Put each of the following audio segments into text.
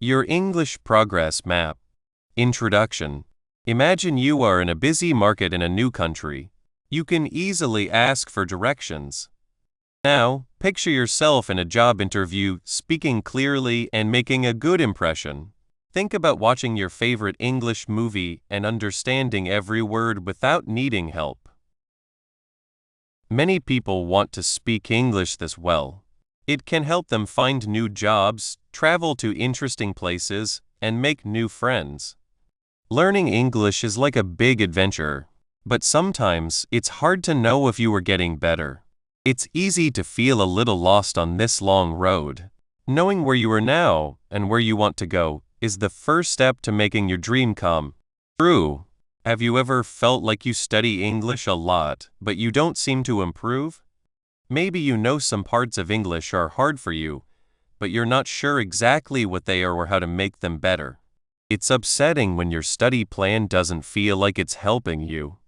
Your English Progress Map. Introduction. Imagine you are in a busy market in a new country. You can easily ask for directions. Now, picture yourself in a job interview, speaking clearly and making a good impression. Think about watching your favorite English movie and understanding every word without needing help. Many people want to speak English this well. It can help them find new jobs, travel to interesting places, and make new friends. Learning English is like a big adventure, but sometimes it's hard to know if you are getting better. It's easy to feel a little lost on this long road. Knowing where you are now and where you want to go is the first step to making your dream come true. Have you ever felt like you study English a lot, but you don't seem to improve? Maybe you know some parts of English are hard for you, but you're not sure exactly what they are or how to make them better. It's upsetting when your study plan doesn't feel like it's helping you.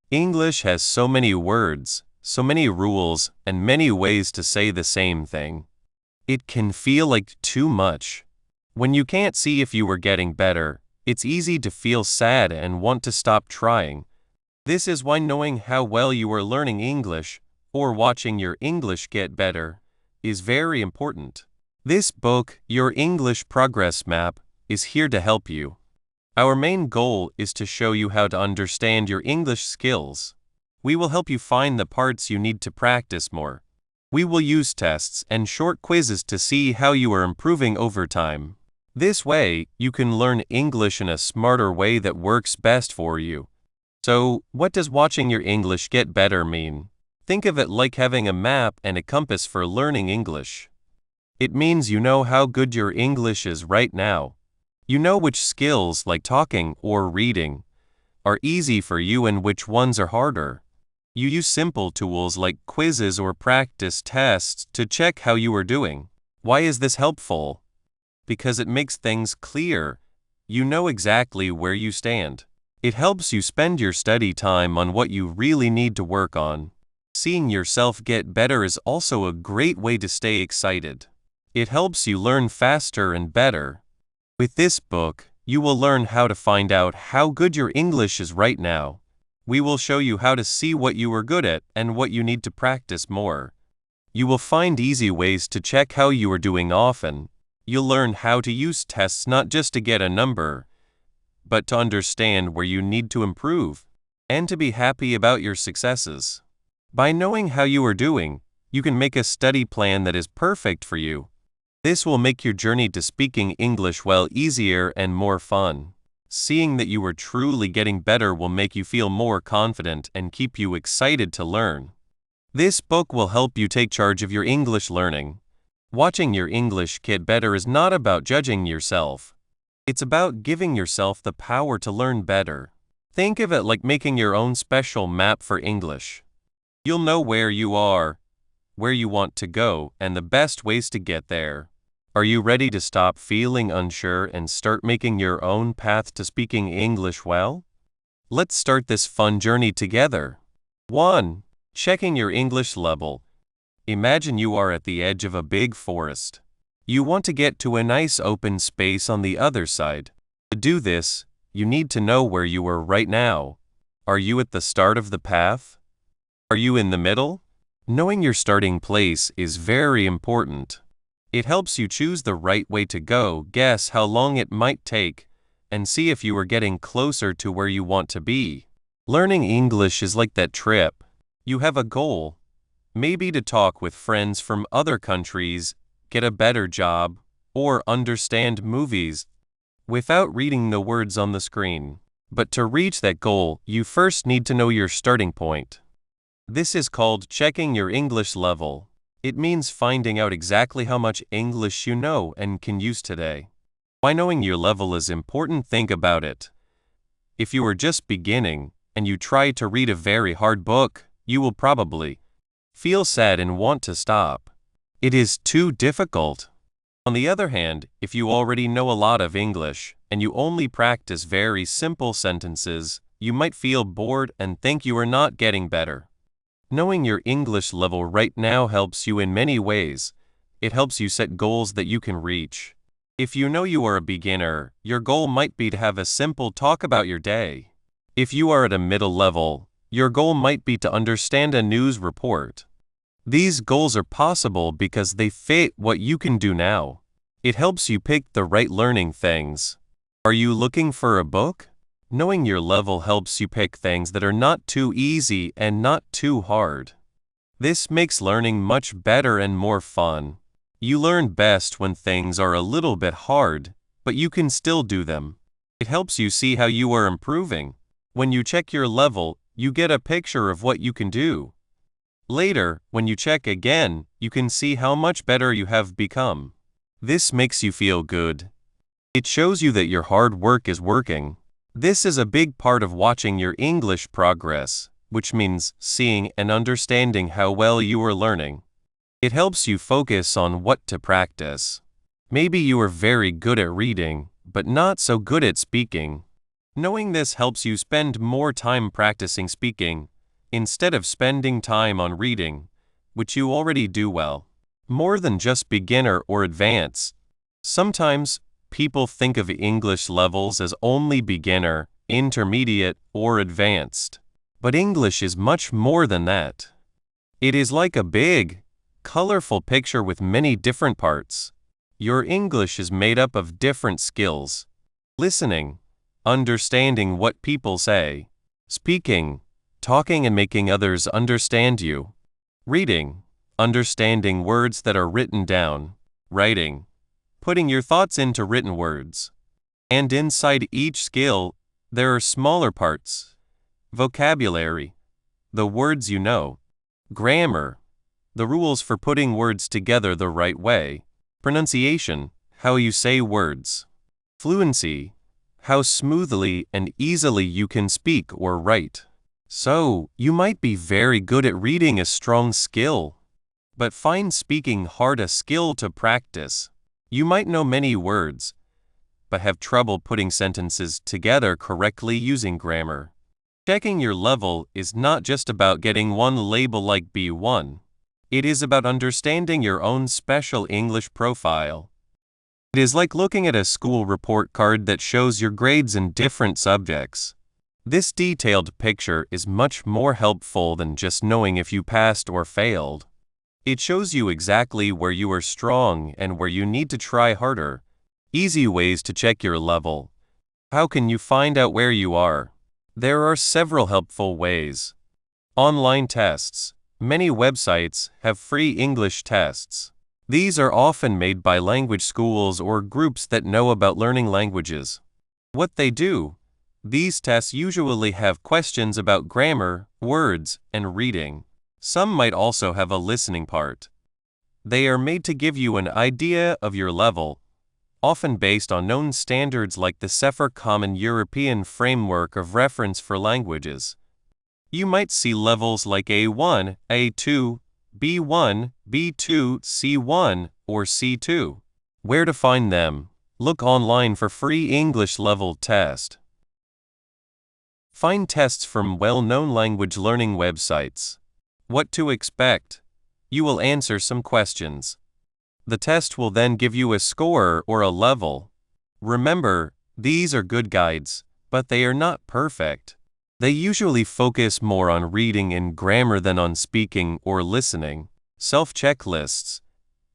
English has so many words, so many rules, and many ways to say the same thing. It can feel like too much. When you can't see if you are getting better, it's easy to feel sad and want to stop trying. This is why knowing how well you are learning English, or watching your English get better, is very important. This book, Your English Progress Map, is here to help you. Our main goal is to show you how to understand your English skills. We will help you find the parts you need to practice more. We will use tests and short quizzes to see how you are improving over time. This way, you can learn English in a smarter way that works best for you. So, what does watching your English get better mean? Think of it like having a map and a compass for learning English. It means you know how good your English is right now. You know which skills, like talking or reading, are easy for you and which ones are harder. You use simple tools like quizzes or practice tests to check how you are doing. Why is this helpful? Because it makes things clear. You know exactly where you stand. It helps you spend your study time on what you really need to work on. Seeing yourself get better is also a great way to stay excited. It helps you learn faster and better. With this book, you will learn how to find out how good your English is right now. We will show you how to see what you are good at and what you need to practice more. You will find easy ways to check how you are doing often. You'll learn how to use tests not just to get a number, but to understand where you need to improve and to be happy about your successes. By knowing how you are doing, you can make a study plan that is perfect for you. This will make your journey to speaking English well easier and more fun. Seeing that you are truly getting better will make you feel more confident and keep you excited to learn. This book will help you take charge of your English learning. Watching your English get better is not about judging yourself. It's about giving yourself the power to learn better. Think of it like making your own special map for English. You'll know where you are, where you want to go, and the best ways to get there. Are you ready to stop feeling unsure and start making your own path to speaking English well? Let's start this fun journey together. 1. Checking your English level. Imagine you are at the edge of a big forest. You want to get to a nice open space on the other side. To do this, you need to know where you are right now. Are you at the start of the path? Are you in the middle? Knowing your starting place is very important. It helps you choose the right way to go, guess how long it might take, and see if you are getting closer to where you want to be. Learning English is like that trip. You have a goal. Maybe to talk with friends from other countries, get a better job, or understand movies without reading the words on the screen. But to reach that goal, you first need to know your starting point. This is called checking your English level. It means finding out exactly how much English you know and can use today. Why knowing your level is important? Think about it. If you are just beginning and you try to read a very hard book, you will probably feel sad and want to stop. It is too difficult. On the other hand, if you already know a lot of English and you only practice very simple sentences, you might feel bored and think you are not getting better. Knowing your English level right now helps you in many ways. It helps you set goals that you can reach. If you know you are a beginner, your goal might be to have a simple talk about your day. If you are at a middle level, your goal might be to understand a news report. These goals are possible because they fit what you can do now. It helps you pick the right learning things. Are you looking for a book? Knowing your level helps you pick things that are not too easy and not too hard. This makes learning much better and more fun. You learn best when things are a little bit hard, but you can still do them. It helps you see how you are improving. When you check your level, you get a picture of what you can do. Later, when you check again, you can see how much better you have become. This makes you feel good. It shows you that your hard work is working. This is a big part of watching your English progress, which means seeing and understanding how well you are learning. It helps you focus on what to practice. Maybe you are very good at reading, but not so good at speaking. Knowing this helps you spend more time practicing speaking, instead of spending time on reading, which you already do well. More than just beginner or advanced. Sometimes, people think of English levels as only beginner, intermediate, or advanced. But English is much more than that. It is like a big, colorful picture with many different parts. Your English is made up of different skills. Listening, understanding what people say, speaking, talking and making others understand you, reading, understanding words that are written down, writing, putting your thoughts into written words. And inside each skill, there are smaller parts. Vocabulary, the words you know. Grammar, the rules for putting words together the right way. Pronunciation, how you say words. Fluency, how smoothly and easily you can speak or write. So, you might be very good at reading, a strong skill, but find speaking hard, a skill to practice. You might know many words, but have trouble putting sentences together correctly using grammar. Checking your level is not just about getting one label like B1. It is about understanding your own special English profile. It is like looking at a school report card that shows your grades in different subjects. This detailed picture is much more helpful than just knowing if you passed or failed. It shows you exactly where you are strong and where you need to try harder. Easy ways to check your level. How can you find out where you are? There are several helpful ways. Online tests. Many websites have free English tests. These are often made by language schools or groups that know about learning languages. What they do: these tests usually have questions about grammar, words, and reading. Some might also have a listening part. They are made to give you an idea of your level, often based on known standards like the CEFR Common European Framework of Reference for Languages. You might see levels like A1, A2, B1, B2, C1, or C2. Where to find them? Look online for free English level test. Find tests from well-known language learning websites. What to expect? You will answer some questions. The test will then give you a score or a level. Remember, these are good guides, but they are not perfect. They usually focus more on reading and grammar than on speaking or listening. Self-checklists.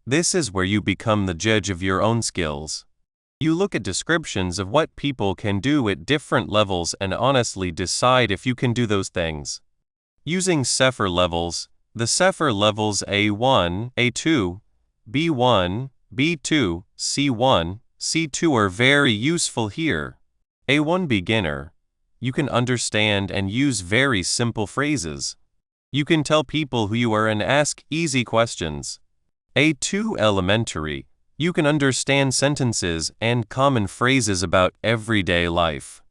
This is where you become the judge of your own skills. You look at descriptions of what people can do at different levels and honestly decide if you can do those things. Using CEFR levels, the CEFR levels A1, A2, B1, B2, C1, C2 are very useful here. A1 beginner. You can understand and use very simple phrases. You can tell people who you are and ask easy questions. A2 elementary. You can understand sentences and common phrases about everyday life.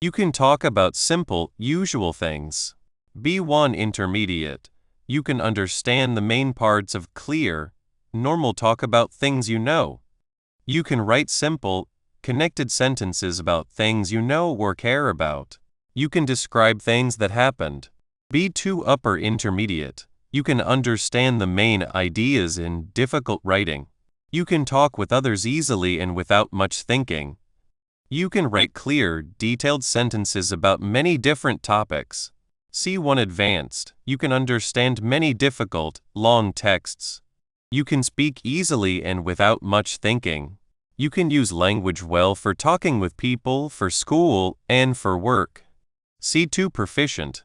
You can talk about simple, usual things. B1 intermediate. You can understand the main parts of clear, normal talk about things you know. You can write simple, connected sentences about things you know or care about. You can describe things that happened. B2 upper intermediate. You can understand the main ideas in difficult writing. You can talk with others easily and without much thinking. You can write clear, detailed sentences about many different topics. C1 Advanced. You can understand many difficult, long texts. You can speak easily and without much thinking. You can use language well for talking with people, for school, and for work. C2 Proficient.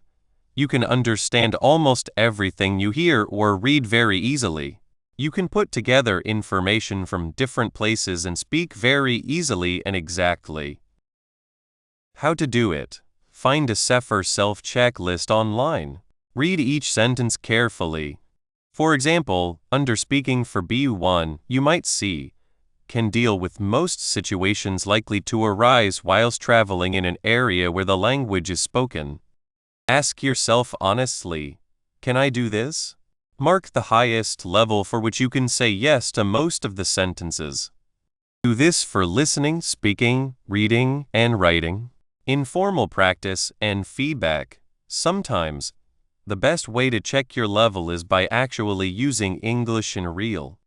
You can understand almost everything you hear or read very easily. You can put together information from different places and speak very easily and exactly. How to do it. Find a Sefer self-checklist online. Read each sentence carefully. For example, under Speaking for B1, you might see, can deal with most situations likely to arise whilst traveling in an area where the language is spoken. Ask yourself honestly, can I do this? Mark the highest level for which you can say yes to most of the sentences. Do this for listening, speaking, reading, and writing. Informal practice and feedback. Sometimes, the best way to check your level is by actually using English in real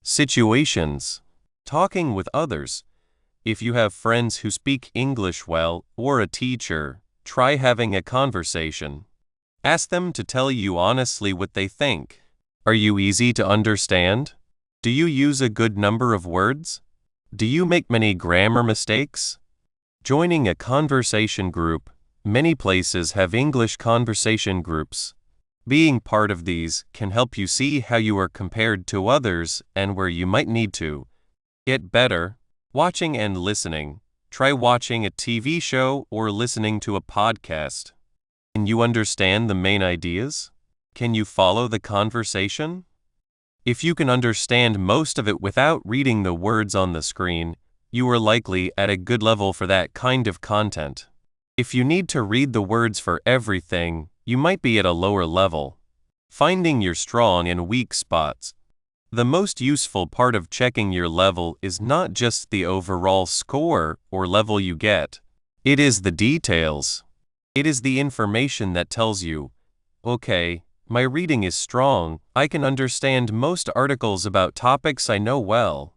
situations. Talking with others. If you have friends who speak English well, or a teacher, try having a conversation. Ask them to tell you honestly what they think. Are you easy to understand? Do you use a good number of words? Do you make many grammar mistakes? Joining a conversation group. Many places have English conversation groups. Being part of these can help you see how you are compared to others and where you might need to get better. Watching and listening. Try watching a TV show or listening to a podcast. Can you understand the main ideas? Can you follow the conversation? If you can understand most of it without reading the words on the screen, you are likely at a good level for that kind of content. If you need to read the words for everything, you might be at a lower level. Finding your strong and weak spots. The most useful part of checking your level is not just the overall score or level you get. It is the details. It is the information that tells you, okay, my reading is strong, I can understand most articles about topics I know well.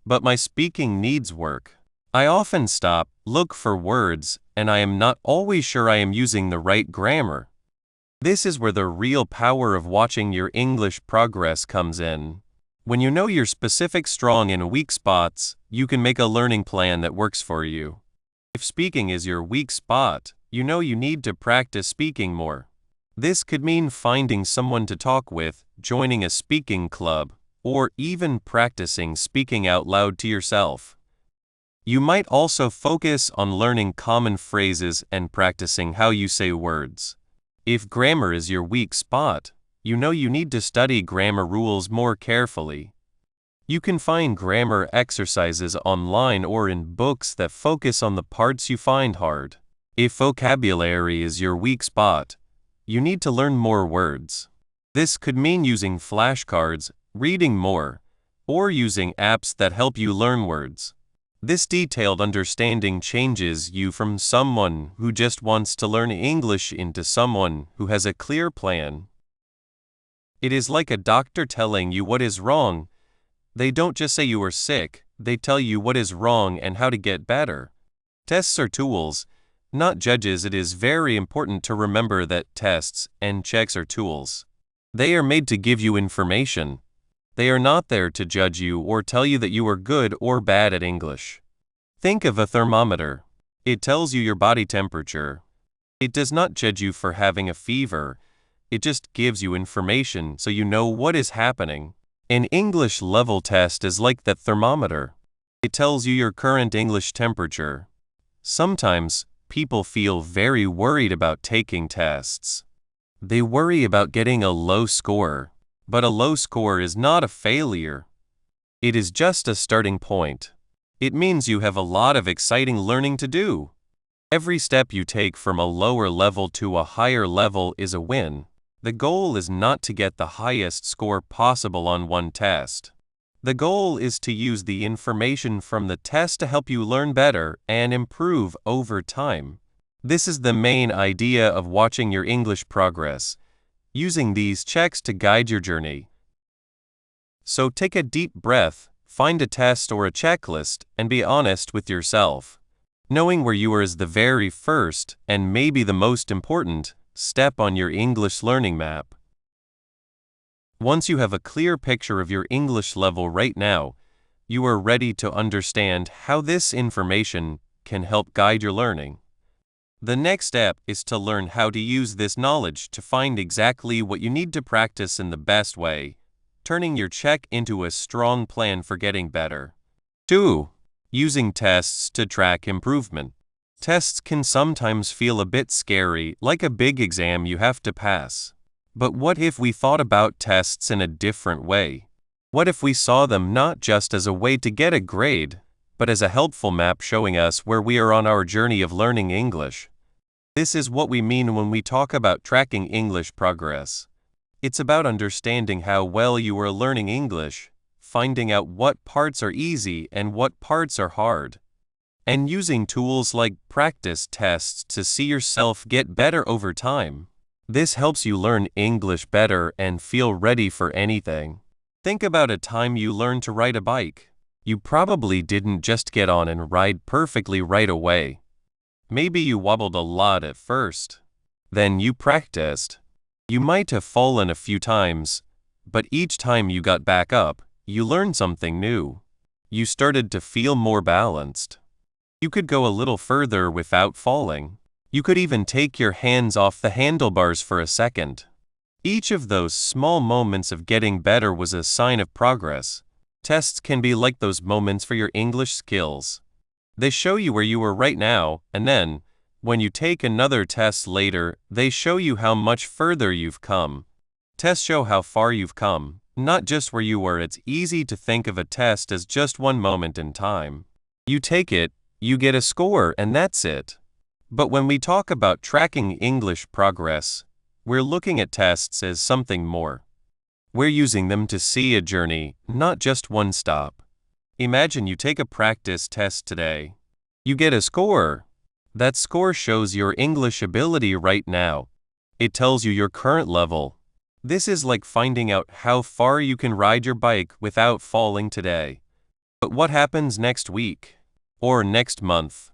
But my speaking needs work. I often stop, look for words, and I am not always sure I am using the right grammar. This is where the real power of watching your English progress comes in. When you know your specific strong and weak spots, you can make a learning plan that works for you. If speaking is your weak spot, you know you need to practice speaking more. This could mean finding someone to talk with, joining a speaking club, or even practicing speaking out loud to yourself. You might also focus on learning common phrases and practicing how you say words. If grammar is your weak spot, you know you need to study grammar rules more carefully. You can find grammar exercises online or in books that focus on the parts you find hard. If vocabulary is your weak spot, you need to learn more words. This could mean using flashcards, reading more, or using apps that help you learn words. This detailed understanding changes you from someone who just wants to learn English into someone who has a clear plan. It is like a doctor telling you what is wrong. They don't just say you are sick, they tell you what is wrong and how to get better. Tests are tools, not judges. It is very important to remember that tests and checks are tools. They are made to give you information. They are not there to judge you or tell you that you are good or bad at English. Think of a thermometer. It tells you your body temperature. It does not judge you for having a fever. It just gives you information so you know what is happening. An English level test is like that thermometer. It tells you your current English temperature. Sometimes, people feel very worried about taking tests. They worry about getting a low score. But a low score is not a failure. It is just a starting point. It means you have a lot of exciting learning to do. Every step you take from a lower level to a higher level is a win. The goal is not to get the highest score possible on one test. The goal is to use the information from the test to help you learn better and improve over time. This is the main idea of watching your English progress, using these checks to guide your journey. So take a deep breath, find a test or a checklist, and be honest with yourself. Knowing where you are is the very first, and maybe the most important, step on your English learning map. Once you have a clear picture of your English level right now, you are ready to understand how this information can help guide your learning. The next step is to learn how to use this knowledge to find exactly what you need to practice in the best way, turning your check into a strong plan for getting better. 2. Using tests to track improvement. Tests can sometimes feel a bit scary, like a big exam you have to pass. But what if we thought about tests in a different way? What if we saw them not just as a way to get a grade, but as a helpful map showing us where we are on our journey of learning English? This is what we mean when we talk about tracking English progress. It's about understanding how well you are learning English, finding out what parts are easy and what parts are hard, and using tools like practice tests to see yourself get better over time. This helps you learn English better and feel ready for anything. Think about a time you learned to ride a bike. You probably didn't just get on and ride perfectly right away. Maybe you wobbled a lot at first. Then you practiced. You might have fallen a few times, but each time you got back up, you learned something new. You started to feel more balanced. You could go a little further without falling. You could even take your hands off the handlebars for a second. Each of those small moments of getting better was a sign of progress. Tests can be like those moments for your English skills. They show you where you are right now, and then, when you take another test later, they show you how much further you've come. Tests show how far you've come, not just where you were. It's easy to think of a test as just one moment in time. You take it, you get a score, and that's it. But when we talk about tracking English progress, we're looking at tests as something more. We're using them to see a journey, not just one stop. Imagine you take a practice test today. You get a score. That score shows your English ability right now. It tells you your current level. This is like finding out how far you can ride your bike without falling today. But what happens next week? Or next month?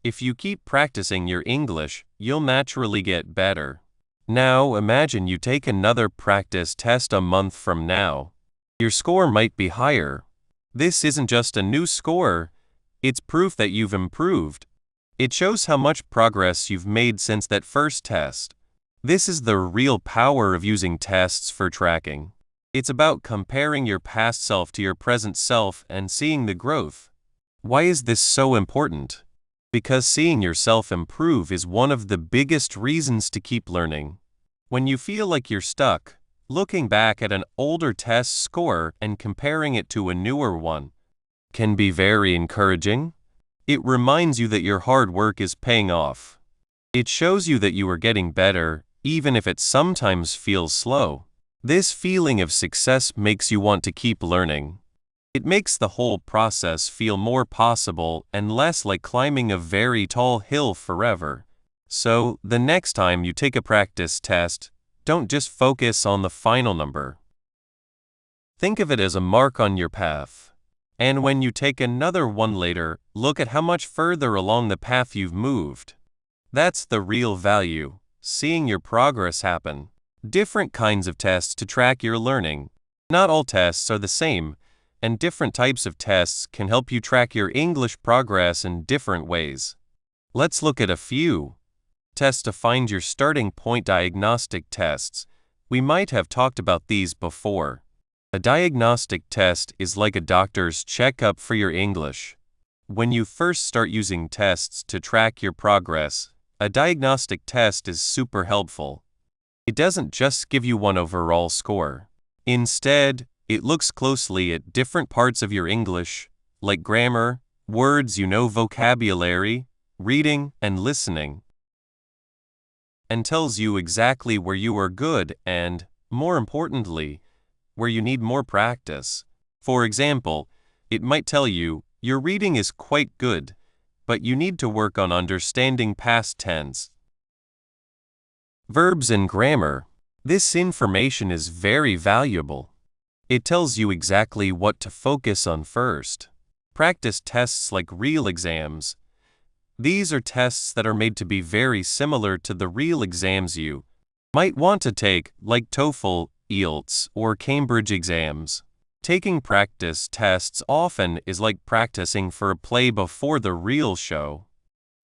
If you keep practicing your English, you'll naturally get better. Now imagine you take another practice test a month from now. Your score might be higher. This isn't just a new score, it's proof that you've improved. It shows how much progress you've made since that first test. This is the real power of using tests for tracking. It's about comparing your past self to your present self and seeing the growth. Why is this so important? Because seeing yourself improve is one of the biggest reasons to keep learning. When you feel like you're stuck, looking back at an older test score and comparing it to a newer one can be very encouraging. It reminds you that your hard work is paying off. It shows you that you are getting better, even if it sometimes feels slow. This feeling of success makes you want to keep learning. It makes the whole process feel more possible and less like climbing a very tall hill forever. So, the next time you take a practice test, don't just focus on the final number. Think of it as a mark on your path. And when you take another one later, look at how much further along the path you've moved. That's the real value, seeing your progress happen. Different kinds of tests to track your learning. Not all tests are the same, and different types of tests can help you track your English progress in different ways. Let's look at a few. Tests to find your starting point. Diagnostic tests. We might have talked about these before. A diagnostic test is like a doctor's checkup for your English. When you first start using tests to track your progress, a diagnostic test is super helpful. It doesn't just give you one overall score. Instead, it looks closely at different parts of your English, like grammar, words you know, vocabulary, reading, and listening, and tells you exactly where you are good and, more importantly, where you need more practice. For example, it might tell you, your reading is quite good, but you need to work on understanding past tense, verbs, and grammar. This information is very valuable. It tells you exactly what to focus on first. Practice tests like real exams. These are tests that are made to be very similar to the real exams you might want to take, like TOEFL, IELTS, or Cambridge exams. Taking practice tests often is like practicing for a play before the real show.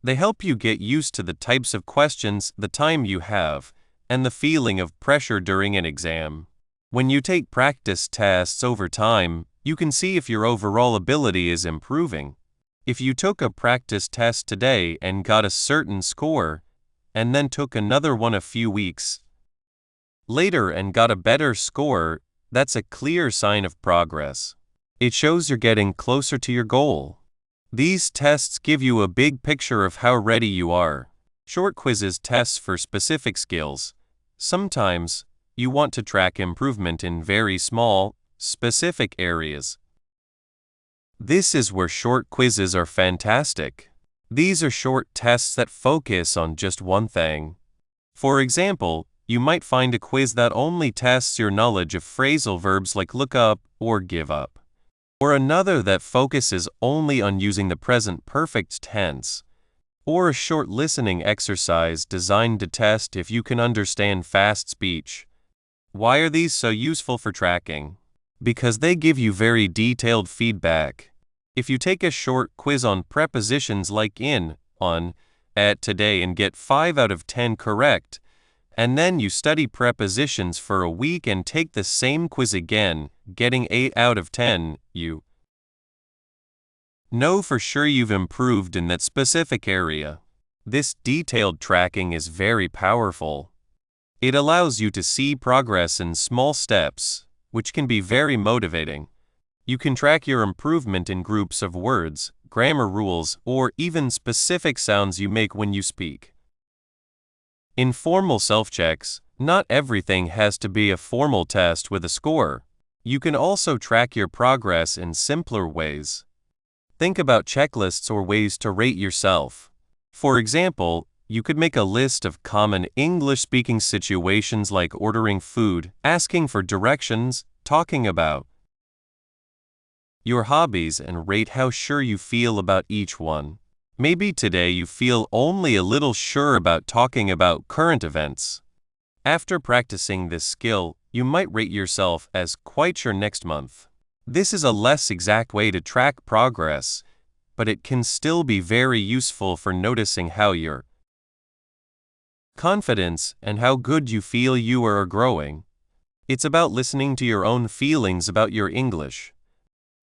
They help you get used to the types of questions, the time you have, and the feeling of pressure during an exam. When you take practice tests over time, you can see if your overall ability is improving. If you took a practice test today and got a certain score, and then took another one a few weeks later and got a better score, that's a clear sign of progress. It shows you're getting closer to your goal. These tests give you a big picture of how ready you are. Short quizzes tests for specific skills. Sometimes, you want to track improvement in very small, specific areas. This is where short quizzes are fantastic. These are short tests that focus on just one thing. For example, you might find a quiz that only tests your knowledge of phrasal verbs like look up or give up, or another that focuses only on using the present perfect tense, or a short listening exercise designed to test if you can understand fast speech. Why are these so useful for tracking? Because they give you very detailed feedback. If you take a short quiz on prepositions like in, on, at, today and get 5 out of 10 correct, and then you study prepositions for a week and take the same quiz again, getting 8 out of 10, you know for sure you've improved in that specific area. This detailed tracking is very powerful. It allows you to see progress in small steps, which can be very motivating. You can track your improvement in groups of words, grammar rules, or even specific sounds you make when you speak. In formal self-checks, not everything has to be a formal test with a score. You can also track your progress in simpler ways. Think about checklists or ways to rate yourself. For example, you could make a list of common English-speaking situations like ordering food, asking for directions, talking about your hobbies, and rate how sure you feel about each one. Maybe today you feel only a little sure about talking about current events. After practicing this skill, you might rate yourself as quite sure next month. This is a less exact way to track progress, but it can still be very useful for noticing how your confidence and how good you feel you are growing. It's about listening to your own feelings about your English.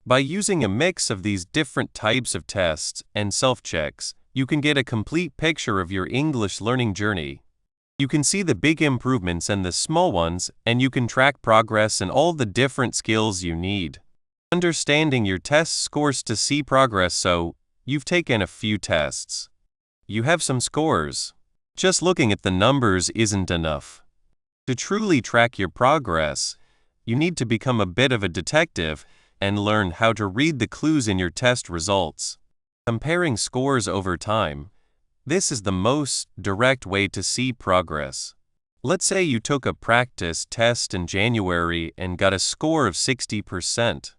By using a mix of these different types of tests and self-checks, you can get a complete picture of your English learning journey. You can see the big improvements and the small ones, and you can track progress in all the different skills you need. Understanding your test scores to see progress. So, you've taken a few tests. You have some scores. Just looking at the numbers isn't enough. To truly track your progress, you need to become a bit of a detective and learn how to read the clues in your test results. Comparing scores over time. This is the most direct way to see progress. Let's say you took a practice test in January and got a score of 60%.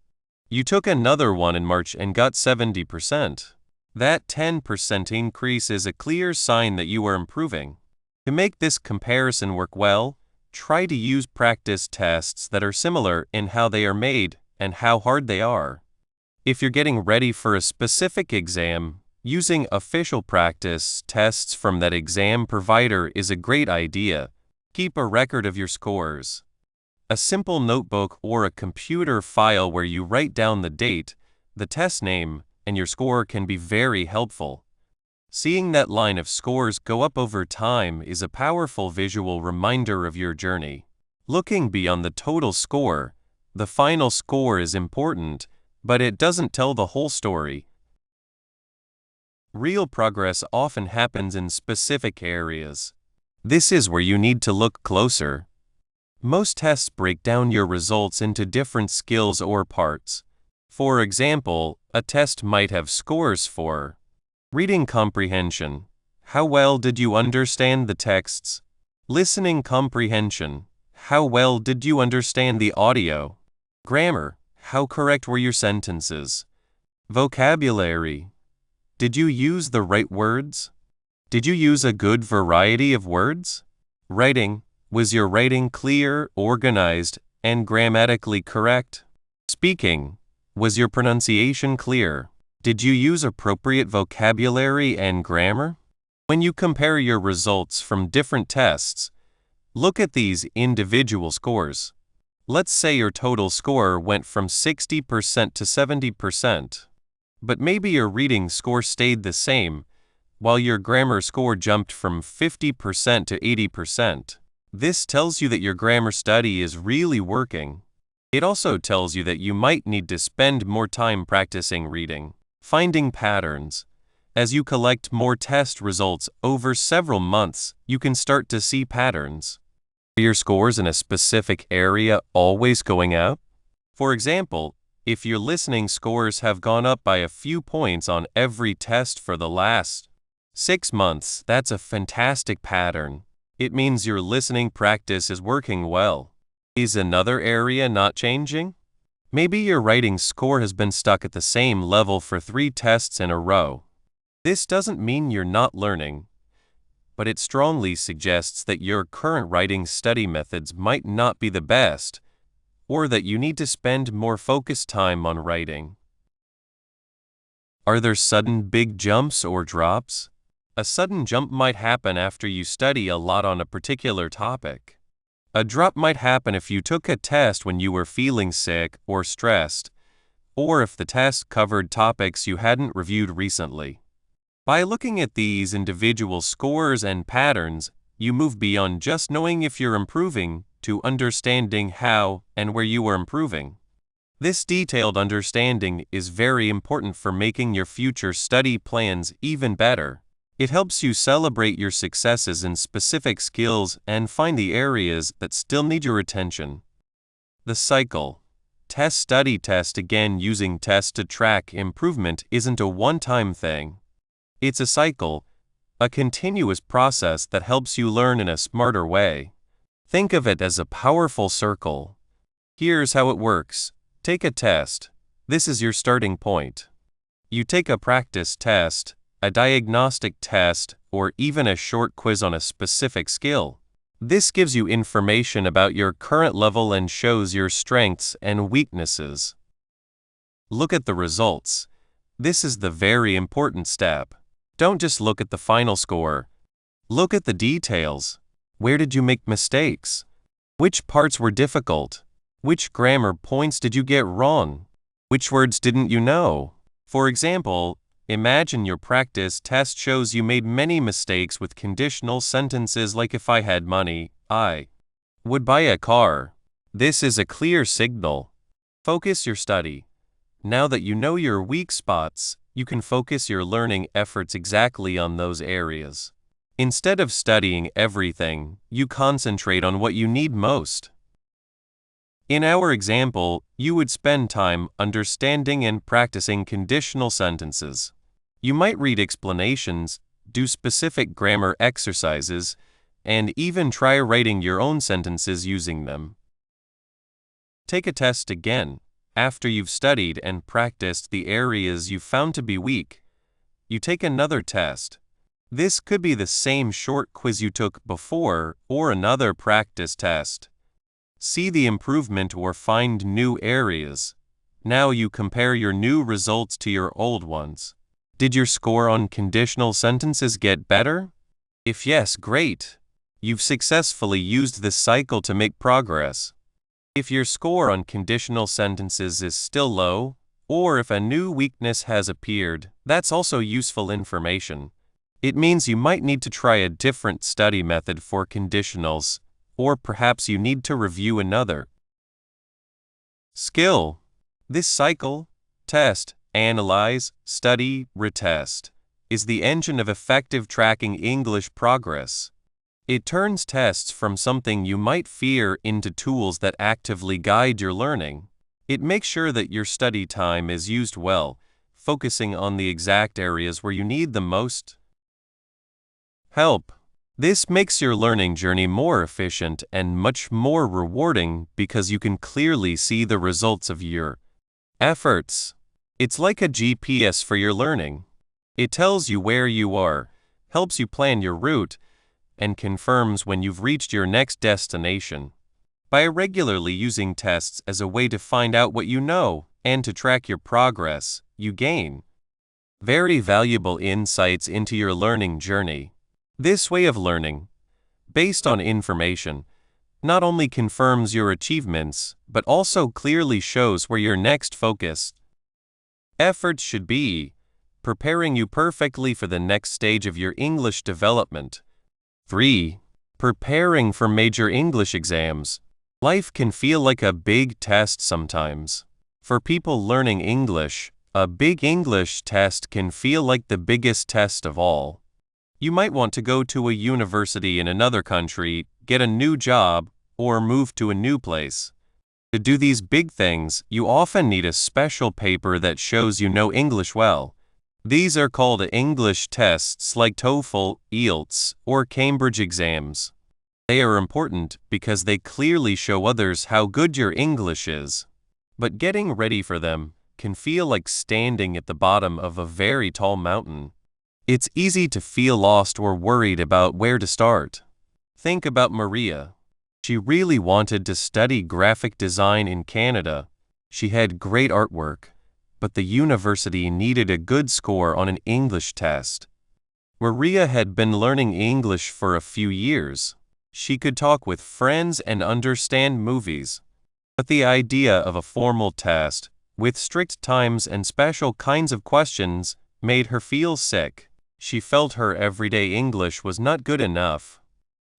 You took another one in March and got 70%. That 10% increase is a clear sign that you are improving. To make this comparison work well, try to use practice tests that are similar in how they are made and how hard they are. If you're getting ready for a specific exam, using official practice tests from that exam provider is a great idea. Keep a record of your scores. A simple notebook or a computer file where you write down the date, the test name, and your score can be very helpful. Seeing that line of scores go up over time is a powerful visual reminder of your journey. Looking beyond the total score, the final score is important, but it doesn't tell the whole story. Real progress often happens in specific areas. This is where you need to look closer. Most tests break down your results into different skills or parts. For example, a test might have scores for reading comprehension. How well did you understand the texts? Listening comprehension. How well did you understand the audio? Grammar. How correct were your sentences? Vocabulary. Did you use the right words? Did you use a good variety of words? Writing. Was your writing clear, organized, and grammatically correct? Speaking. Was your pronunciation clear? Did you use appropriate vocabulary and grammar? When you compare your results from different tests, look at these individual scores. Let's say your total score went from 60% to 70%. But maybe your reading score stayed the same, while your grammar score jumped from 50% to 80%. This tells you that your grammar study is really working. It also tells you that you might need to spend more time practicing reading, finding patterns. As you collect more test results over several months, you can start to see patterns. Are your scores in a specific area always going up? For example, if your listening scores have gone up by a few points on every test for the last 6 months, that's a fantastic pattern. It means your listening practice is working well. Is another area not changing? Maybe your writing score has been stuck at the same level for 3 tests in a row. This doesn't mean you're not learning, but it strongly suggests that your current writing study methods might not be the best, or that you need to spend more focused time on writing. Are there sudden big jumps or drops? A sudden jump might happen after you study a lot on a particular topic. A drop might happen if you took a test when you were feeling sick or stressed, or if the test covered topics you hadn't reviewed recently. By looking at these individual scores and patterns, you move beyond just knowing if you're improving to understanding how and where you are improving. This detailed understanding is very important for making your future study plans even better. It helps you celebrate your successes in specific skills and find the areas that still need your attention. The cycle. Test, study, test again. Using tests to track improvement isn't a one-time thing. It's a cycle, a continuous process that helps you learn in a smarter way. Think of it as a powerful circle. Here's how it works. Take a test. This is your starting point. You take a practice test, a diagnostic test, or even a short quiz on a specific skill. This gives you information about your current level and shows your strengths and weaknesses. Look at the results. This is the very important step. Don't just look at the final score. Look at the details. Where did you make mistakes? Which parts were difficult? Which grammar points did you get wrong? Which words didn't you know? For example, imagine your practice test shows you made many mistakes with conditional sentences like if I had money, I would buy a car. This is a clear signal. Focus your study. Now that you know your weak spots, you can focus your learning efforts exactly on those areas. Instead of studying everything, you concentrate on what you need most. In our example, you would spend time understanding and practicing conditional sentences. You might read explanations, do specific grammar exercises, and even try writing your own sentences using them. Take a test again. After you've studied and practiced the areas you found to be weak, you take another test. This could be the same short quiz you took before or another practice test. See the improvement or find new areas. Now you compare your new results to your old ones. Did your score on conditional sentences get better? If yes, great. You've successfully used this cycle to make progress. If your score on conditional sentences is still low, or if a new weakness has appeared, that's also useful information. It means you might need to try a different study method for conditionals, or perhaps you need to review another. Skill. This cycle, test, analyze, study, retest, is the engine of effective tracking English progress. It turns tests from something you might fear into tools that actively guide your learning. It makes sure that your study time is used well, focusing on the exact areas where you need the most help. This makes your learning journey more efficient and much more rewarding because you can clearly see the results of your efforts. It's like a GPS for your learning. It tells you where you are, helps you plan your route, and confirms when you've reached your next destination. By regularly using tests as a way to find out what you know and to track your progress, you gain very valuable insights into your learning journey. This way of learning, based on information, not only confirms your achievements, but also clearly shows where your next focus efforts should be, preparing you perfectly for the next stage of your English development. 3. Preparing for major English exams. Life can feel like a big test sometimes. For people learning English, a big English test can feel like the biggest test of all. You might want to go to a university in another country, get a new job, or move to a new place. To do these big things, you often need a special paper that shows you know English well. These are called English tests like TOEFL, IELTS, or Cambridge exams. They are important because they clearly show others how good your English is. But getting ready for them can feel like standing at the bottom of a very tall mountain. It's easy to feel lost or worried about where to start. Think about Maria. She really wanted to study graphic design in Canada. She had great artwork, but the university needed a good score on an English test. Maria had been learning English for a few years. She could talk with friends and understand movies. But the idea of a formal test, with strict times and special kinds of questions, made her feel sick. She felt her everyday English was not good enough.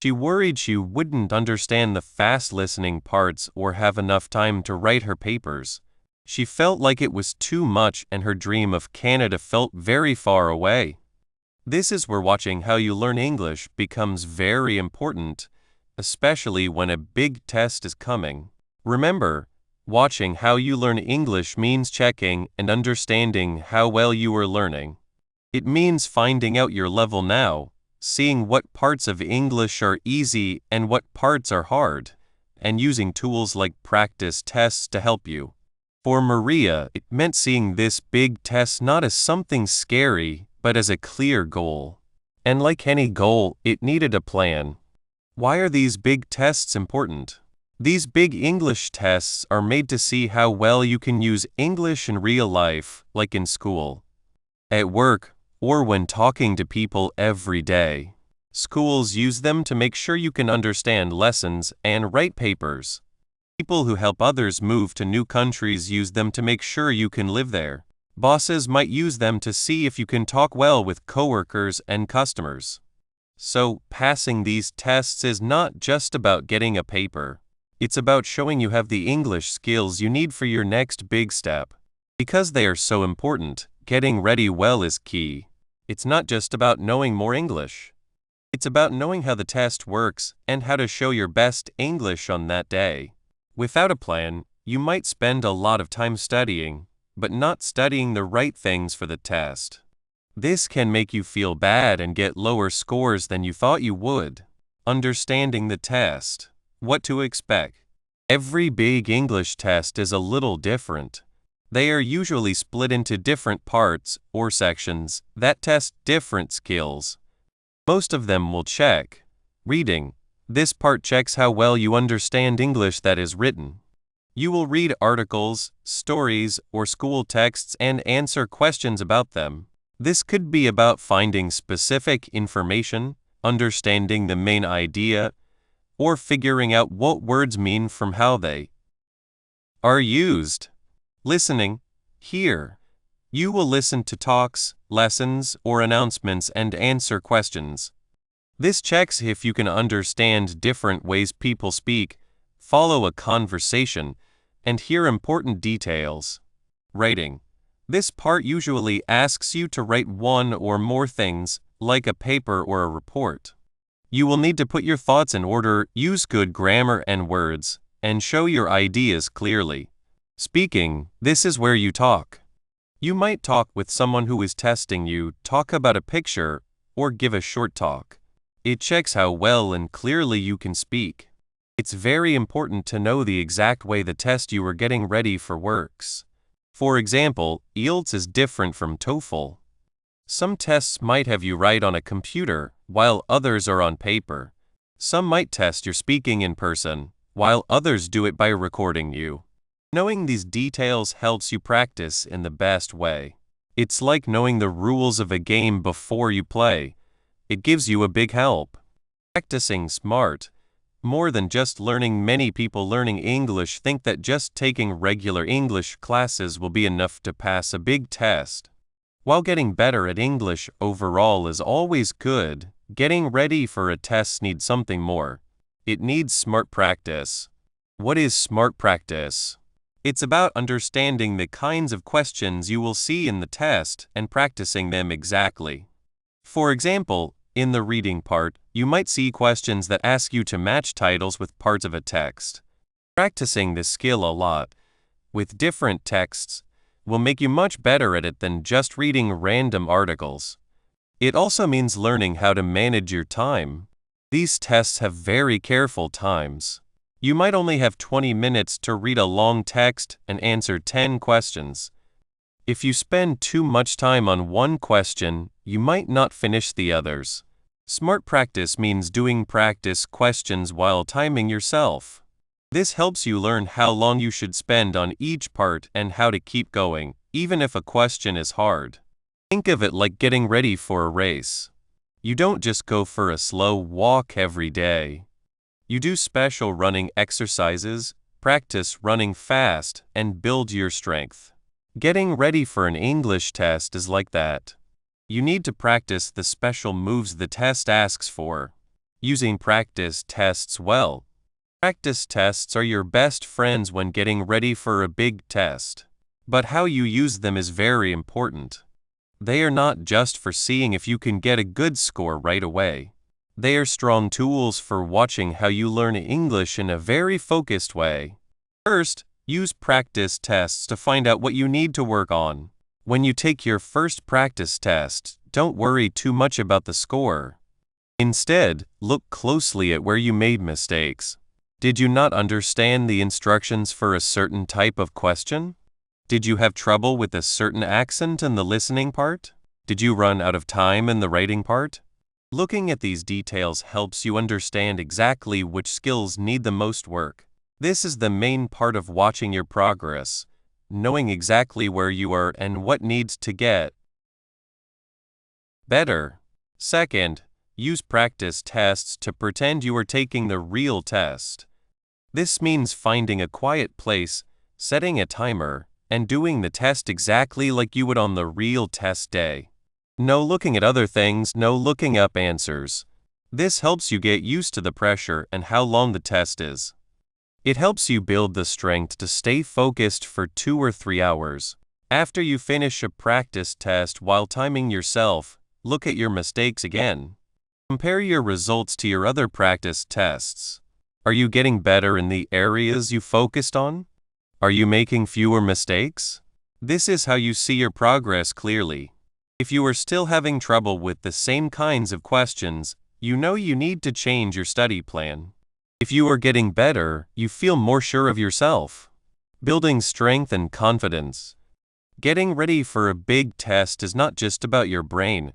She worried she wouldn't understand the fast listening parts or have enough time to write her papers. She felt like it was too much and her dream of Canada felt very far away. This is where watching how you learn English becomes very important, especially when a big test is coming. Remember, watching how you learn English means checking and understanding how well you are learning. It means finding out your level now, seeing what parts of English are easy and what parts are hard, and using tools like practice tests to help you. For Maria, it meant seeing this big test not as something scary, but as a clear goal. And like any goal, it needed a plan. Why are these big tests important? These big English tests are made to see how well you can use English in real life, like in school, at work, or when talking to people every day. Schools use them to make sure you can understand lessons and write papers. People who help others move to new countries use them to make sure you can live there. Bosses might use them to see if you can talk well with coworkers and customers. So, passing these tests is not just about getting a paper. It's about showing you have the English skills you need for your next big step. Because they are so important, getting ready well is key. It's not just about knowing more English. It's about knowing how the test works and how to show your best English on that day. Without a plan, you might spend a lot of time studying, but not studying the right things for the test. This can make you feel bad and get lower scores than you thought you would. Understanding the test. What to expect. Every big English test is a little different. They are usually split into different parts or sections that test different skills. Most of them will check reading. This part checks how well you understand English that is written. You will read articles, stories, or school texts and answer questions about them. This could be about finding specific information, understanding the main idea, or figuring out what words mean from how they are used. Listening. Here, you will listen to talks, lessons, or announcements and answer questions. This checks if you can understand different ways people speak, follow a conversation, and hear important details. Writing. This part usually asks you to write one or more things, like a paper or a report. You will need to put your thoughts in order, use good grammar and words, and show your ideas clearly. Speaking. This is where you talk. You might talk with someone who is testing you, talk about a picture, or give a short talk. It checks how well and clearly you can speak. It's very important to know the exact way the test you are getting ready for works. For example, IELTS is different from TOEFL. Some tests might have you write on a computer, while others are on paper. Some might test your speaking in person, while others do it by recording you. Knowing these details helps you practice in the best way. It's like knowing the rules of a game before you play. It gives you a big help. Practicing smart. More than just learning, many people learning English think that just taking regular English classes will be enough to pass a big test. While getting better at English overall is always good, getting ready for a test needs something more. It needs smart practice. What is smart practice? It's about understanding the kinds of questions you will see in the test and practicing them exactly. For example, in the reading part, you might see questions that ask you to match titles with parts of a text. Practicing this skill a lot, with different texts, will make you much better at it than just reading random articles. It also means learning how to manage your time. These tests have very careful times. You might only have 20 minutes to read a long text and answer 10 questions. If you spend too much time on one question, you might not finish the others. Smart practice means doing practice questions while timing yourself. This helps you learn how long you should spend on each part and how to keep going, even if a question is hard. Think of it like getting ready for a race. You don't just go for a slow walk every day. You do special running exercises, practice running fast, and build your strength. Getting ready for an English test is like that. You need to practice the special moves the test asks for. Using practice tests well. Practice tests are your best friends when getting ready for a big test. But how you use them is very important. They are not just for seeing if you can get a good score right away. They are strong tools for watching how you learn English in a very focused way. First, use practice tests to find out what you need to work on. When you take your first practice test, don't worry too much about the score. Instead, look closely at where you made mistakes. Did you not understand the instructions for a certain type of question? Did you have trouble with a certain accent in the listening part? Did you run out of time in the writing part? Looking at these details helps you understand exactly which skills need the most work. This is the main part of watching your progress, knowing exactly where you are and what needs to get better. Second, use practice tests to pretend you are taking the real test. This means finding a quiet place, setting a timer, and doing the test exactly like you would on the real test day. No looking at other things, no looking up answers. This helps you get used to the pressure and how long the test is. It helps you build the strength to stay focused for 2 or 3 hours. After you finish a practice test while timing yourself, look at your mistakes again. Compare your results to your other practice tests. Are you getting better in the areas you focused on? Are you making fewer mistakes? This is how you see your progress clearly. If you are still having trouble with the same kinds of questions, you know you need to change your study plan. If you are getting better, you feel more sure of yourself. Building strength and confidence. Getting ready for a big test is not just about your brain.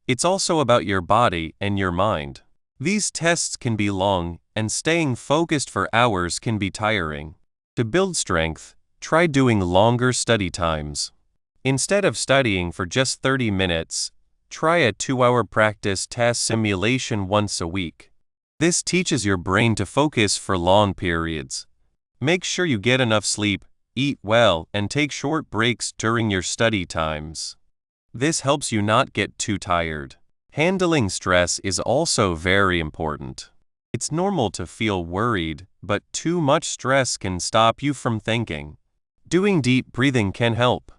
It's also about your body and your mind. These tests can be long, and staying focused for hours can be tiring. To build strength, try doing longer study times. Instead of studying for just 30 minutes, try a 2-hour practice test simulation once a week. This teaches your brain to focus for long periods. Make sure you get enough sleep, eat well, and take short breaks during your study times. This helps you not get too tired. Handling stress is also very important. It's normal to feel worried, but too much stress can stop you from thinking. Doing deep breathing can help.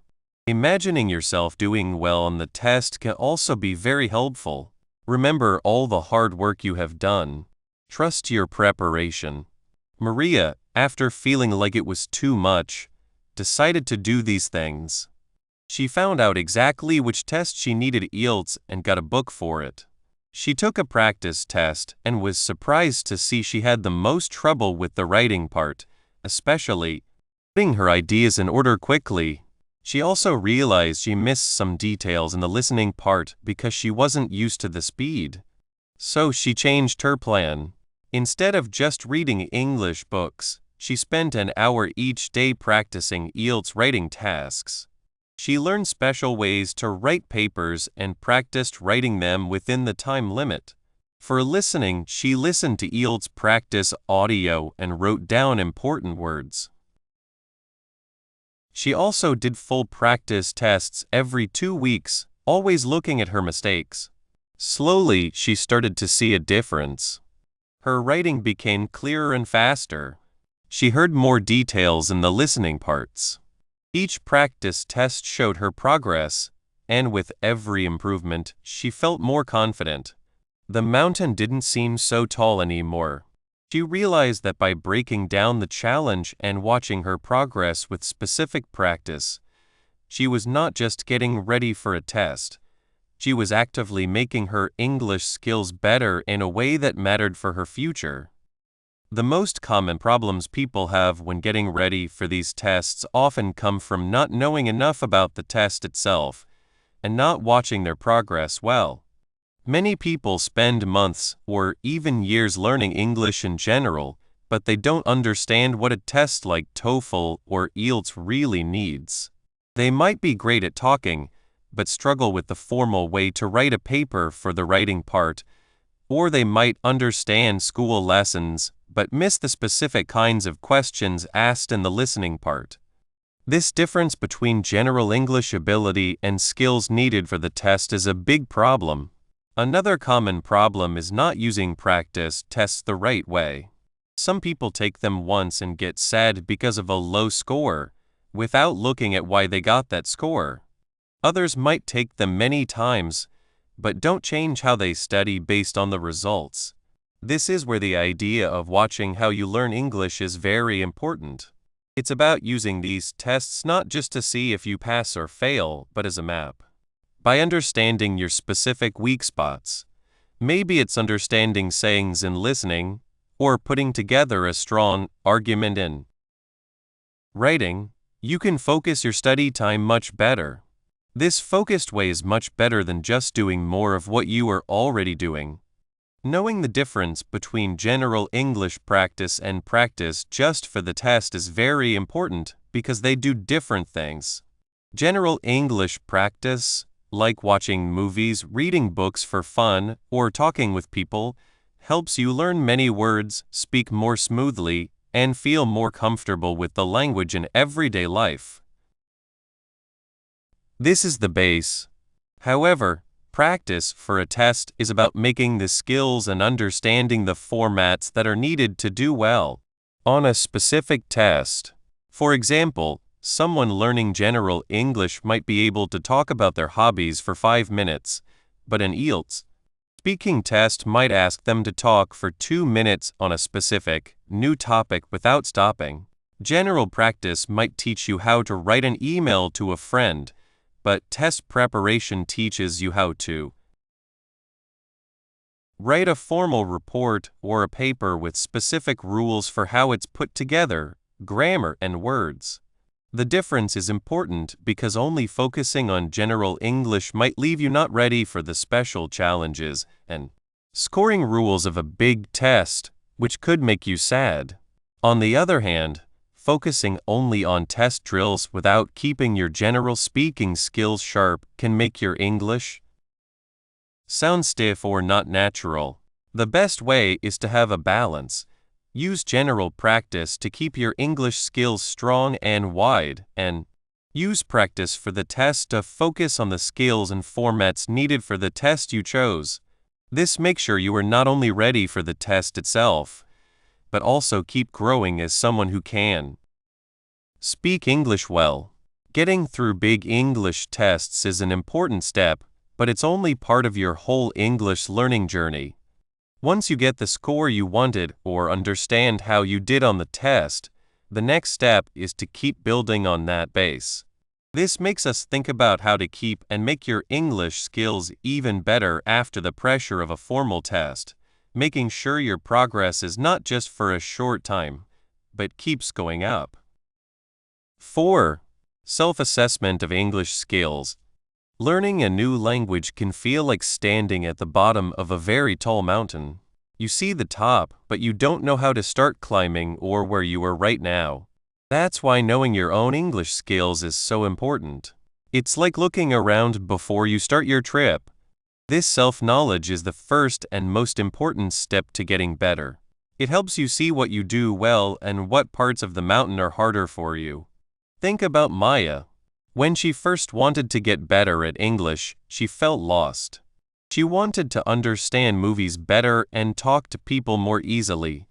Imagining yourself doing well on the test can also be very helpful. Remember all the hard work you have done. Trust your preparation. Maria, after feeling like it was too much, decided to do these things. She found out exactly which test she needed IELTS and got a book for it. She took a practice test and was surprised to see she had the most trouble with the writing part, especially putting her ideas in order quickly. She also realized she missed some details in the listening part because she wasn't used to the speed. So she changed her plan. Instead of just reading English books, she spent an hour each day practicing IELTS writing tasks. She learned special ways to write papers and practiced writing them within the time limit. For listening, she listened to IELTS practice audio and wrote down important words. She also did full practice tests every 2 weeks, always looking at her mistakes. Slowly, she started to see a difference. Her writing became clearer and faster. She heard more details in the listening parts. Each practice test showed her progress, and with every improvement, she felt more confident. The mountain didn't seem so tall anymore. She realized that by breaking down the challenge and watching her progress with specific practice, she was not just getting ready for a test. She was actively making her English skills better in a way that mattered for her future. The most common problems people have when getting ready for these tests often come from not knowing enough about the test itself and not watching their progress well. Many people spend months or even years learning English in general, but they don't understand what a test like TOEFL or IELTS really needs. They might be great at talking, but struggle with the formal way to write a paper for the writing part, or they might understand school lessons but miss the specific kinds of questions asked in the listening part. This difference between general English ability and skills needed for the test is a big problem. Another common problem is not using practice tests the right way. Some people take them once and get sad because of a low score, without looking at why they got that score. Others might take them many times, but don't change how they study based on the results. This is where the idea of watching how you learn English is very important. It's about using these tests not just to see if you pass or fail, but as a map. By understanding your specific weak spots, maybe it's understanding sayings in listening, or putting together a strong argument in writing, you can focus your study time much better. This focused way is much better than just doing more of what you are already doing. Knowing the difference between general English practice and practice just for the test is very important because they do different things. General English practice, like watching movies, reading books for fun, or talking with people, helps you learn many words, speak more smoothly, and feel more comfortable with the language in everyday life. This is the base. However, practice for a test is about making the skills and understanding the formats that are needed to do well on a specific test. For example, someone learning general English might be able to talk about their hobbies for 5 minutes, but an IELTS speaking test might ask them to talk for 2 minutes on a specific, new topic without stopping. General practice might teach you how to write an email to a friend, but test preparation teaches you how to write a formal report or a paper with specific rules for how it's put together, grammar and words. The difference is important because only focusing on general English might leave you not ready for the special challenges and scoring rules of a big test, which could make you sad. On the other hand, focusing only on test drills without keeping your general speaking skills sharp can make your English sound stiff or not natural. The best way is to have a balance. Use general practice to keep your English skills strong and wide, and use practice for the test to focus on the skills and formats needed for the test you chose. This makes sure you are not only ready for the test itself, but also keep growing as someone who can speak English well. Getting through big English tests is an important step, but it's only part of your whole English learning journey. Once you get the score you wanted or understand how you did on the test, the next step is to keep building on that base. This makes us think about how to keep and make your English skills even better after the pressure of a formal test, making sure your progress is not just for a short time, but keeps going up. 4. Self-assessment of English skills. Learning a new language can feel like standing at the bottom of a very tall mountain. You see the top, but you don't know how to start climbing or where you are right now. That's why knowing your own English skills is so important. It's like looking around before you start your trip. This self-knowledge is the first and most important step to getting better. It helps you see what you do well and what parts of the mountain are harder for you. Think about Maya. When she first wanted to get better at English, she felt lost. She wanted to understand movies better and talk to people more easily,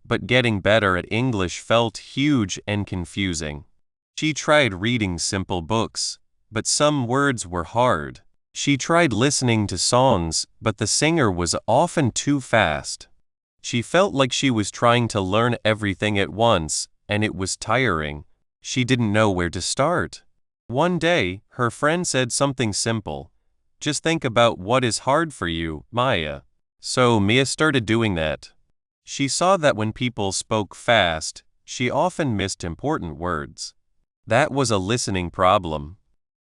but getting better at English felt huge and confusing. She tried reading simple books, but some words were hard. She tried listening to songs, but the singer was often too fast. She felt like she was trying to learn everything at once, and it was tiring. She didn't know where to start. One day, her friend said something simple. Just think about what is hard for you, Maya. So Mia started doing that. She saw that when people spoke fast, she often missed important words. That was a listening problem.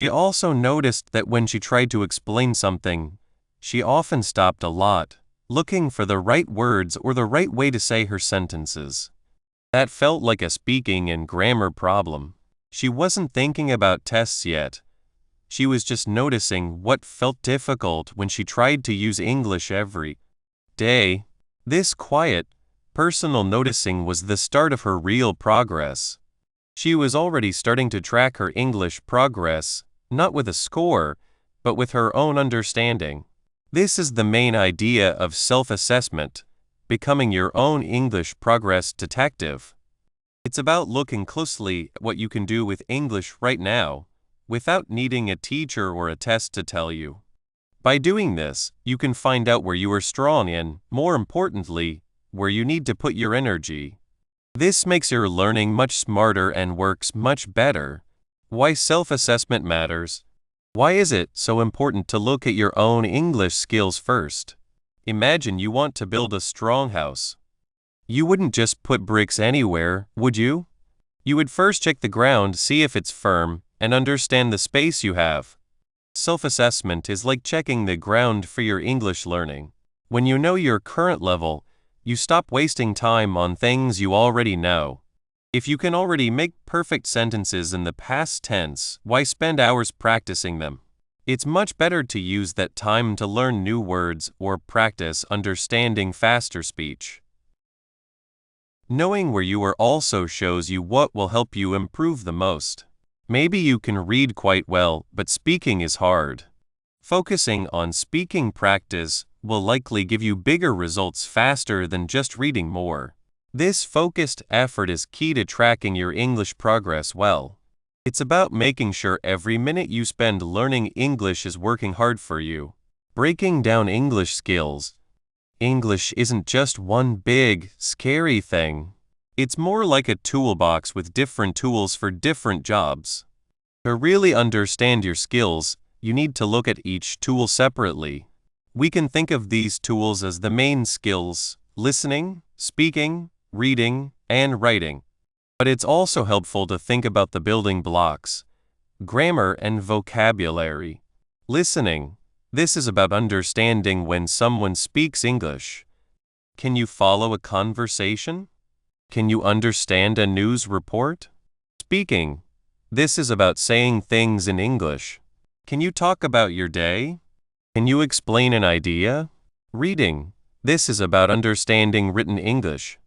She also noticed that when she tried to explain something, she often stopped a lot, looking for the right words or the right way to say her sentences. That felt like a speaking and grammar problem. She wasn't thinking about tests yet. She was just noticing what felt difficult when she tried to use English every day. This quiet, personal noticing was the start of her real progress. She was already starting to track her English progress, not with a score, but with her own understanding. This is the main idea of self-assessment, becoming your own English progress detective. It's about looking closely at what you can do with English right now, without needing a teacher or a test to tell you. By doing this, you can find out where you are strong and, more importantly, where you need to put your energy. This makes your learning much smarter and works much better. Why self-assessment matters. Why is it so important to look at your own English skills first? Imagine you want to build a strong house. You wouldn't just put bricks anywhere, would you? You would first check the ground, see if it's firm, and understand the space you have. Self-assessment is like checking the ground for your English learning. When you know your current level, you stop wasting time on things you already know. If you can already make perfect sentences in the past tense, why spend hours practicing them? It's much better to use that time to learn new words or practice understanding faster speech. Knowing where you are also shows you what will help you improve the most. Maybe you can read quite well, but speaking is hard. Focusing on speaking practice will likely give you bigger results faster than just reading more. This focused effort is key to tracking your English progress well. It's about making sure every minute you spend learning English is working hard for you. Breaking down English skills. English isn't just one big, scary thing. It's more like a toolbox with different tools for different jobs. To really understand your skills, you need to look at each tool separately. We can think of these tools as the main skills: listening, speaking, reading, and writing. But it's also helpful to think about the building blocks: grammar and vocabulary. Listening. This is about understanding when someone speaks English. Can you follow a conversation? Can you understand a news report? Speaking. This is about saying things in English. Can you talk about your day? Can you explain an idea? Reading. This is about understanding written English.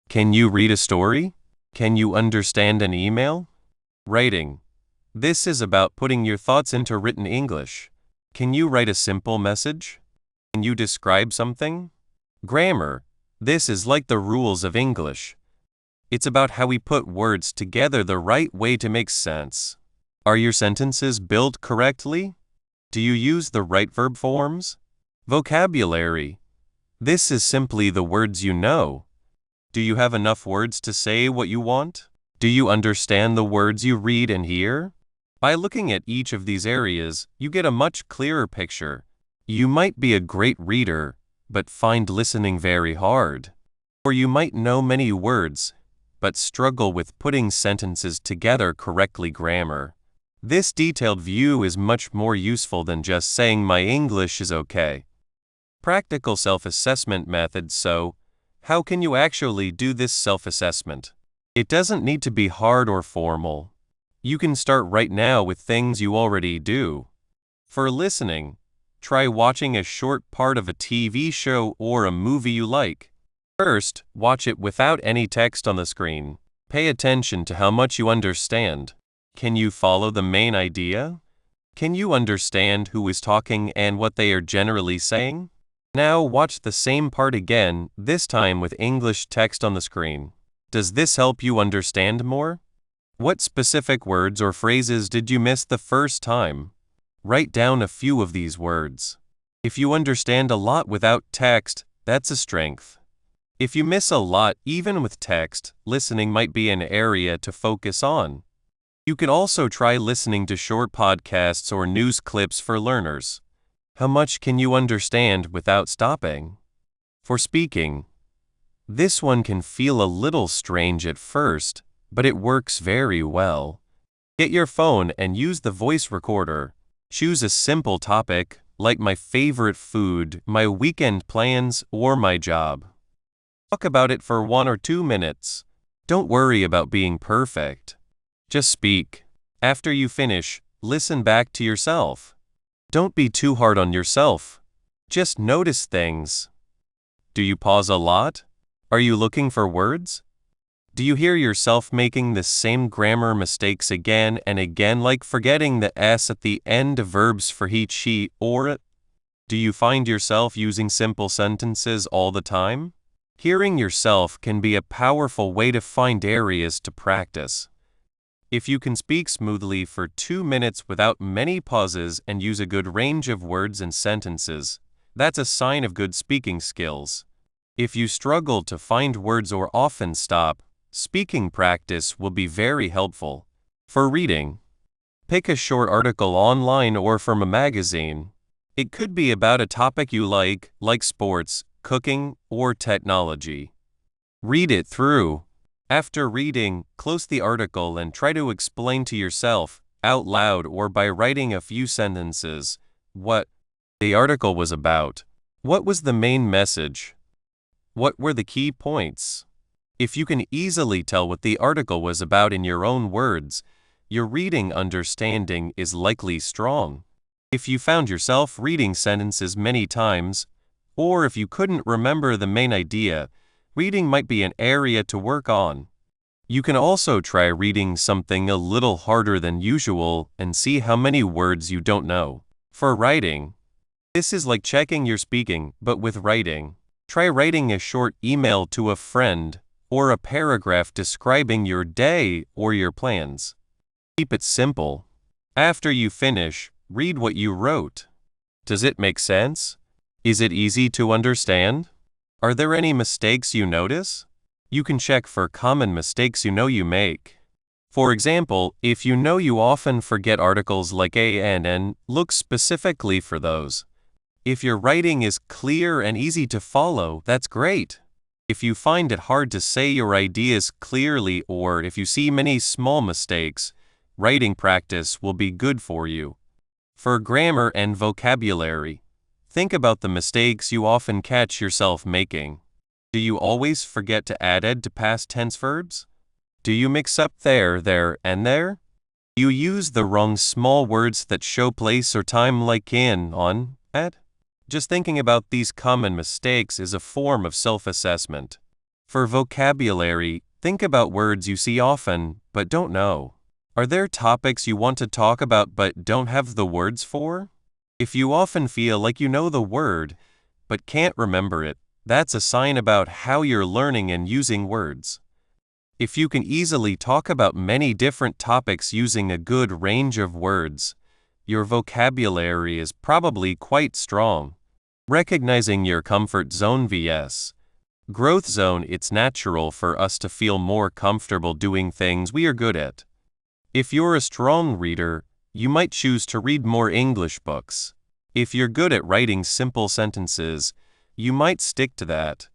Can you read a story? Can you understand an email? Writing. This is about putting your thoughts into written English. Can you write a simple message? Can you describe something? Grammar. This is like the rules of English. It's about how we put words together the right way to make sense. Are your sentences built correctly? Do you use the right verb forms? Vocabulary. This is simply the words you know. Do you have enough words to say what you want? Do you understand the words you read and hear? By looking at each of these areas, you get a much clearer picture. You might be a great reader, but find listening very hard. Or you might know many words, but struggle with putting sentences together correctly grammar. This detailed view is much more useful than just saying my English is okay. Practical self-assessment methods. So, how can you actually do this self-assessment? It doesn't need to be hard or formal. You can start right now with things you already do. For listening, try watching a short part of a TV show or a movie you like. First, watch it without any text on the screen. Pay attention to how much you understand. Can you follow the main idea? Can you understand who is talking and what they are generally saying? Now watch the same part again, this time with English text on the screen. Does this help you understand more? What specific words or phrases did you miss the first time? Write down a few of these words. If you understand a lot without text, that's a strength. If you miss a lot even with text, listening might be an area to focus on. You can also try listening to short podcasts or news clips for learners. How much can you understand without stopping? For speaking, this one can feel a little strange at first, but it works very well. Get your phone and use the voice recorder. Choose a simple topic, like my favorite food, my weekend plans, or my job. Talk about it for 1 or 2 minutes. Don't worry about being perfect. Just speak. After you finish, listen back to yourself. Don't be too hard on yourself. Just notice things. Do you pause a lot? Are you looking for words? Do you hear yourself making the same grammar mistakes again and again, like forgetting the S at the end of verbs for he, she, or it? Do you find yourself using simple sentences all the time? Hearing yourself can be a powerful way to find areas to practice. If you can speak smoothly for 2 minutes without many pauses and use a good range of words and sentences, that's a sign of good speaking skills. If you struggle to find words or often stop, speaking practice will be very helpful. For reading, pick a short article online or from a magazine. It could be about a topic you like sports, cooking, or technology. Read it through. After reading, close the article and try to explain to yourself, out loud or by writing a few sentences, what the article was about. What was the main message? What were the key points? If you can easily tell what the article was about in your own words, your reading understanding is likely strong. If you found yourself reading sentences many times, or if you couldn't remember the main idea, reading might be an area to work on. You can also try reading something a little harder than usual and see how many words you don't know. For writing, this is like checking your speaking, but with writing. Try writing a short email to a friend or a paragraph describing your day or your plans. Keep it simple. After you finish, read what you wrote. Does it make sense? Is it easy to understand? Are there any mistakes you notice? You can check for common mistakes you know you make. For example, if you know you often forget articles like a and n, look specifically for those. If your writing is clear and easy to follow, that's great. If you find it hard to say your ideas clearly or if you see many small mistakes, writing practice will be good for you. For grammar and vocabulary, think about the mistakes you often catch yourself making. Do you always forget to add ed to past tense verbs? Do you mix up there, and there? Do you use the wrong small words that show place or time like in, on, at? Just thinking about these common mistakes is a form of self-assessment. For vocabulary, think about words you see often but don't know. Are there topics you want to talk about but don't have the words for? If you often feel like you know the word but can't remember it, that's a sign about how you're learning and using words. If you can easily talk about many different topics using a good range of words, your vocabulary is probably quite strong. Recognizing your comfort zone vs. growth zone. It's natural for us to feel more comfortable doing things we are good at. If you're a strong reader, you might choose to read more English books. If you're good at writing simple sentences, you might stick to that.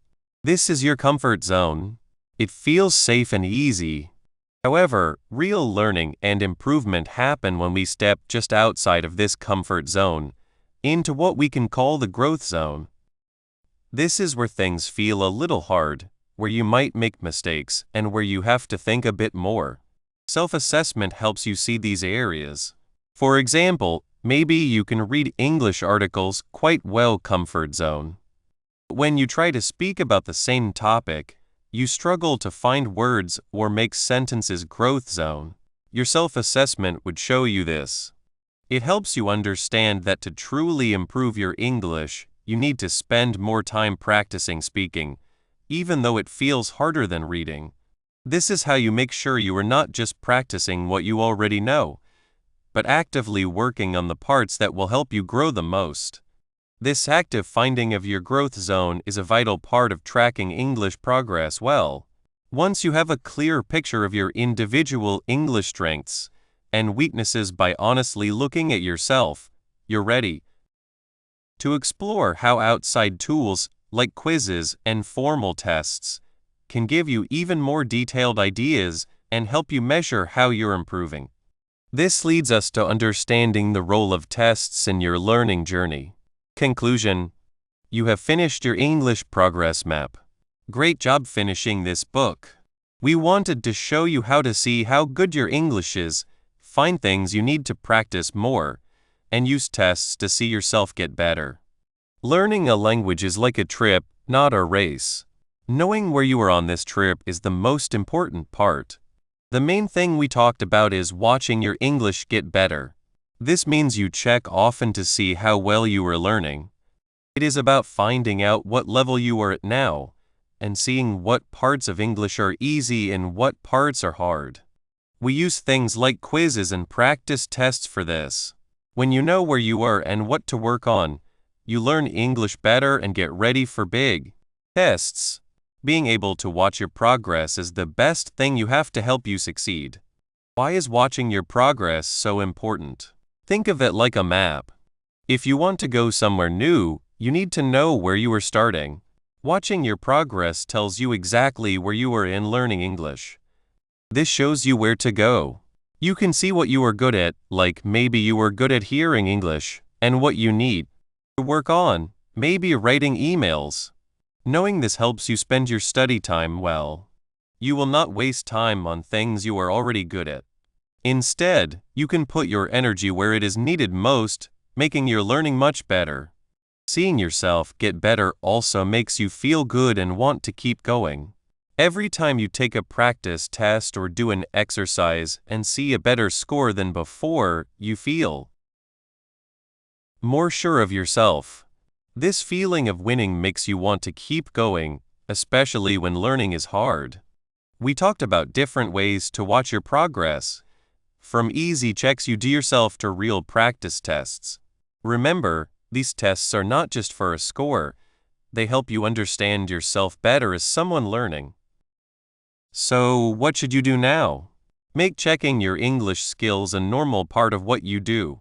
This is your comfort zone. It feels safe and easy. However, real learning and improvement happen when we step just outside of this comfort zone, into what we can call the growth zone. This is where things feel a little hard, where you might make mistakes, and where you have to think a bit more. Self-assessment helps you see these areas. For example, maybe you can read English articles quite well, comfort zone. When you try to speak about the same topic, you struggle to find words or make sentences, growth zone. Your self-assessment would show you this. It helps you understand that to truly improve your English, you need to spend more time practicing speaking, even though it feels harder than reading. This is how you make sure you are not just practicing what you already know, but actively working on the parts that will help you grow the most. This active finding of your growth zone is a vital part of tracking English progress well. Once you have a clear picture of your individual English strengths and weaknesses by honestly looking at yourself, you're ready to explore how outside tools like quizzes and formal tests can give you even more detailed ideas and help you measure how you're improving. This leads us to understanding the role of tests in your learning journey. Conclusion: you have finished your English progress map. Great job finishing this book. We wanted to show you how to see how good your English is, find things you need to practice more, and use tests to see yourself get better. Learning a language is like a trip, not a race. Knowing where you are on this trip is the most important part. The main thing we talked about is watching your English get better. This means you check often to see how well you are learning. It is about finding out what level you are at now, and seeing what parts of English are easy and what parts are hard. We use things like quizzes and practice tests for this. When you know where you are and what to work on, you learn English better and get ready for big tests. Being able to watch your progress is the best thing you have to help you succeed. Why is watching your progress so important? Think of it like a map. If you want to go somewhere new, you need to know where you are starting. Watching your progress tells you exactly where you are in learning English. This shows you where to go. You can see what you are good at, like maybe you are good at hearing English, and what you need to work on, maybe writing emails. Knowing this helps you spend your study time well. You will not waste time on things you are already good at. Instead, you can put your energy where it is needed most, making your learning much better. Seeing yourself get better also makes you feel good and want to keep going. Every time you take a practice test or do an exercise and see a better score than before, you feel more sure of yourself. This feeling of winning makes you want to keep going, especially when learning is hard. We talked about different ways to watch your progress, from easy checks you do yourself to real practice tests. Remember, these tests are not just for a score, they help you understand yourself better as someone learning. So, what should you do now? Make checking your English skills a normal part of what you do.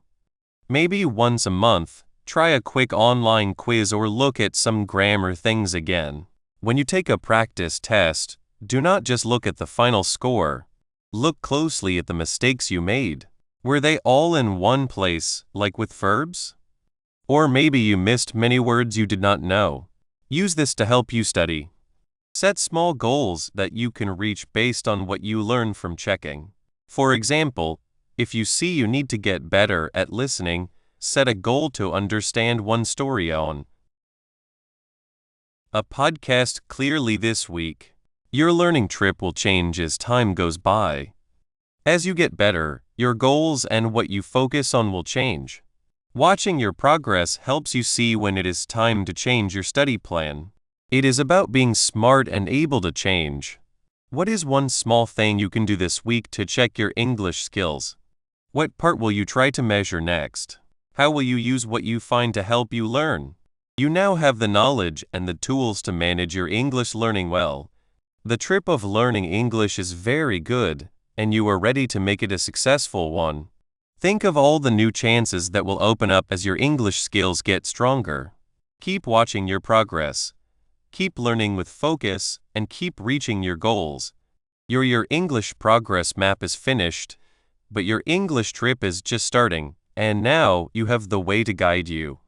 Maybe once a month, try a quick online quiz or look at some grammar things again. When you take a practice test, do not just look at the final score. Look closely at the mistakes you made. Were they all in one place, like with verbs? Or maybe you missed many words you did not know. Use this to help you study. Set small goals that you can reach based on what you learn from checking. For example, if you see you need to get better at listening, set a goal to understand one story on a podcast clearly this week. Your learning trip will change as time goes by. As you get better, your goals and what you focus on will change. Watching your progress helps you see when it is time to change your study plan. It is about being smart and able to change. What is one small thing you can do this week to check your English skills? What part will you try to measure next? How will you use what you find to help you learn? You now have the knowledge and the tools to manage your English learning well. The trip of learning English is very good, and you are ready to make it a successful one. Think of all the new chances that will open up as your English skills get stronger. Keep watching your progress. Keep learning with focus and keep reaching your goals. Your English progress map is finished, but your English trip is just starting, and now you have the way to guide you.